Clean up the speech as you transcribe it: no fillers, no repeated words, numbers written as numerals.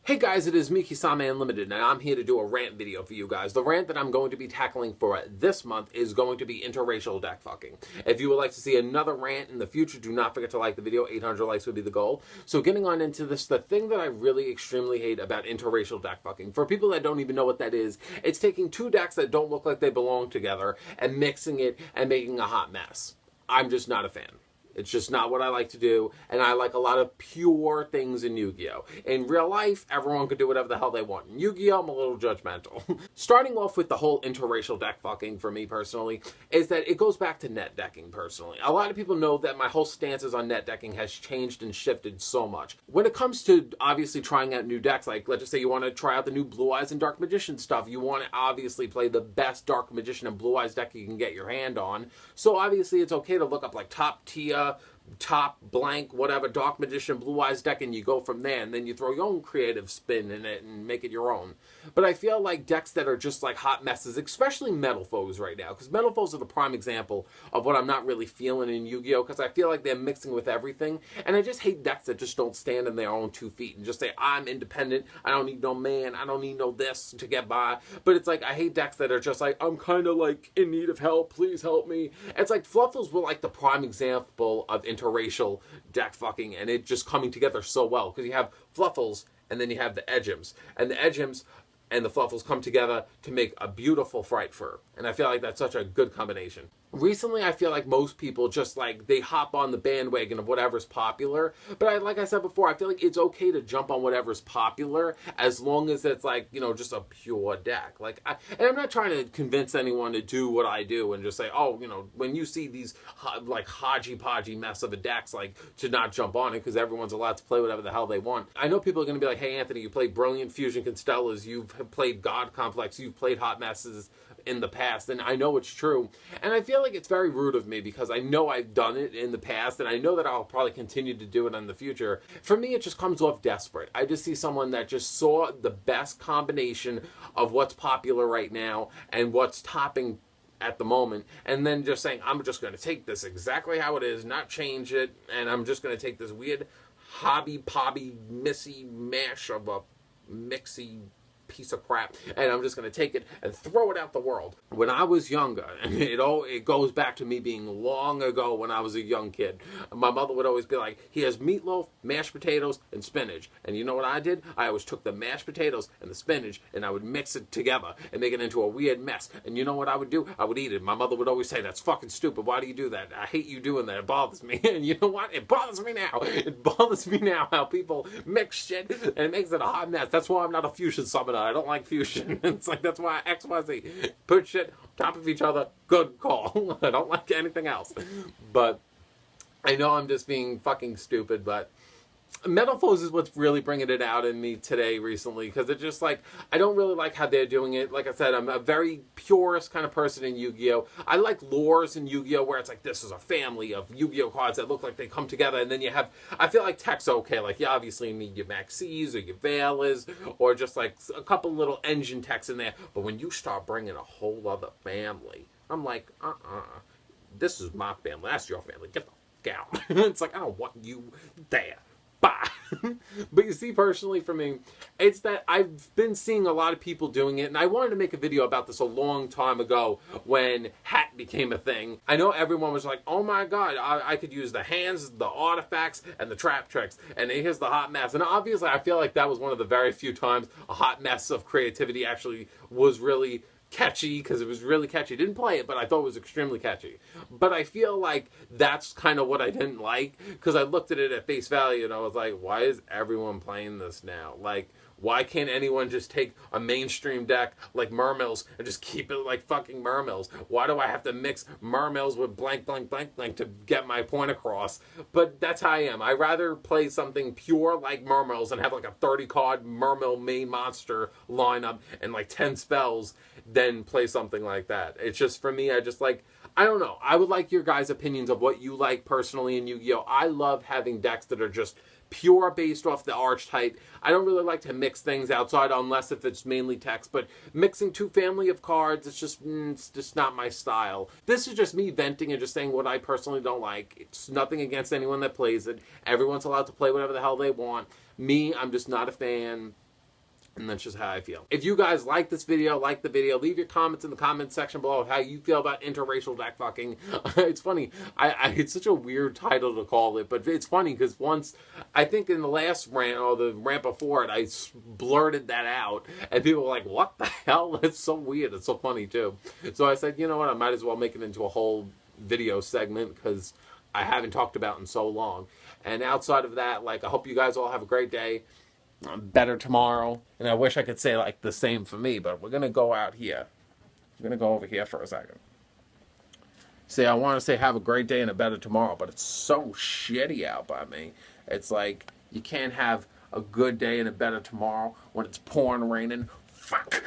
Hey guys, it is me, Kisame Unlimited, and I'm here to do a rant video for you guys. The rant that I'm going to be tackling for this month is going to be interracial deck fucking. If you would like to see another rant in the future, do not forget to like the video. 800 likes would be the goal. So getting on into this, the thing that I really extremely hate about interracial deck fucking, for people that don't even know what that is, it's taking two decks that don't look like they belong together and mixing it and making a hot mess. I'm just not a fan. It's just not what I like to do, and I like a lot of pure things in Yu-Gi-Oh! In real life, everyone could do whatever the hell they want. In Yu-Gi-Oh! I'm a little judgmental. Starting off with the whole interracial deck fucking, for me personally, is that it goes back to net decking, personally. A lot of people know that my whole stances on net decking has changed and shifted so much. When it comes to, obviously, trying out new decks, like, let's just say you want to try out the new Blue Eyes and Dark Magician stuff, you want to obviously play the best Dark Magician and Blue Eyes deck you can get your hand on. So, obviously, it's okay to look up, like, top tier, top blank whatever Dark Magician Blue Eyes deck, and you go from there, and then you throw your own creative spin in it and make it your own. But I feel like decks that are just like hot messes, especially Metal Foes right now, because Metal Foes are the prime example of what I'm not really feeling in Yu-Gi-Oh! Because I feel like they're mixing with everything, and I just hate decks that just don't stand on their own 2 feet and just say, I'm independent, I don't need no man, I don't need no this to get by. But it's like, I hate decks that are just like, I'm kind of like in need of help, please help me. It's like Fluffles were like the prime example of interracial deck fucking, and it just coming together so well, because you have Fluffles and then you have the Edgems, and the Edgems and the Fluffles come together to make a beautiful Fright Fur, and I feel like that's such a good combination. Recently, I feel like most people just like, they hop on the bandwagon of whatever's popular, but like I said before, I feel like it's okay to jump on whatever's popular as long as it's like, you know, just a pure deck. Like, and I'm not trying to convince anyone to do what I do and just say, oh, you know, when you see these like hodgy-podgy mess of a decks, like, to not jump on it, because everyone's allowed to play whatever the hell they want. I know people are going to be like, hey, Anthony, you played Brilliant Fusion Constellas, you've played God Complex, you've played hot messes in the past, and I know it's true, and I feel like it's very rude of me because I know I've done it in the past, and I know that I'll probably continue to do it in the future. For me, it just comes off desperate. I just see someone that just saw the best combination of what's popular right now and what's topping at the moment, and then just saying, I'm just going to take this exactly how it is, not change it, and I'm just going to take this weird hobby-pobby missy mash of a mixy piece of crap, and I'm just going to take it and throw it out the world. When I was younger, and it goes back to me being long ago when I was a young kid, my mother would always be like, here's meatloaf, mashed potatoes, and spinach. And you know what I did? I always took the mashed potatoes and the spinach, and I would mix it together and make it into a weird mess. And you know what I would do? I would eat it. My mother would always say, that's fucking stupid. Why do you do that? I hate you doing that. It bothers me. And you know what? It bothers me now. It bothers me now how people mix shit and it makes it a hot mess. That's why I'm not a fusion summoner. I don't like fusion. It's like, that's why XYZ. Put shit on top of each other. Good call. I don't like anything else. But I know I'm just being fucking stupid, but Metal Foes is what's really bringing it out in me today recently, because it's just like, I don't really like how they're doing it. Like I said, I'm a very purist kind of person in Yu-Gi-Oh! I like lores in Yu-Gi-Oh! Where it's like, this is a family of Yu-Gi-Oh! Cards that look like they come together, and then you have, I feel like tech's okay, like you obviously need your Maxis or your Velas, or just like a couple little engine techs in there, but when you start bringing a whole other family, I'm like, this is my family, that's your family, get the fuck out. It's like, I don't want you there. Bah. But you see, personally for me, it's that I've been seeing a lot of people doing it, and I wanted to make a video about this a long time ago when hat became a thing. I know everyone was like, oh my god, I could use the hands, the artifacts, and the trap tricks, and here's the hot mess. And obviously I feel like that was one of the very few times a hot mess of creativity actually was really catchy, because it was really catchy. Didn't play it, but I thought it was extremely catchy. But I feel like that's kind of what I didn't like, because I looked at it at face value and I was like, why is everyone playing this now? Like, why can't anyone just take a mainstream deck like Mermills and just keep it like fucking Mermills? Why do I have to mix Mermills with blank, blank, blank, blank to get my point across? But that's how I am. I rather play something pure like Mermills and have like a 30-card Mermill main monster lineup and like 10 spells than play something like that. It's just, for me, I just like, I don't know. I would like your guys' opinions of what you like personally in Yu-Gi-Oh! I love having decks that are just pure based off the archetype. I don't really like to mix things outside unless if it's mainly text, but mixing two family of cards, it's just not my style. This is just me venting and just saying what I personally don't like. It's nothing against anyone that plays it. Everyone's allowed to play whatever the hell they want. Me, I'm just not a fan. And that's just how I feel. If you guys like this video, like the video, leave your comments in the comment section below of how you feel about interracial deck fucking. It's funny. It's such a weird title to call it, but it's funny because once, I think in the last rant, or the rant before it, I blurted that out. And people were like, what the hell? That's so weird. It's so funny too. So I said, you know what? I might as well make it into a whole video segment because I haven't talked about it in so long. And outside of that, like, I hope you guys all have a great day. Better tomorrow. And I wish I could say like the same for me, but we're gonna go out here. We're gonna go over here for a second. See, I want to say have a great day and a better tomorrow, but it's so shitty out by me. It's like you can't have a good day and a better tomorrow when it's pouring raining. Fuck.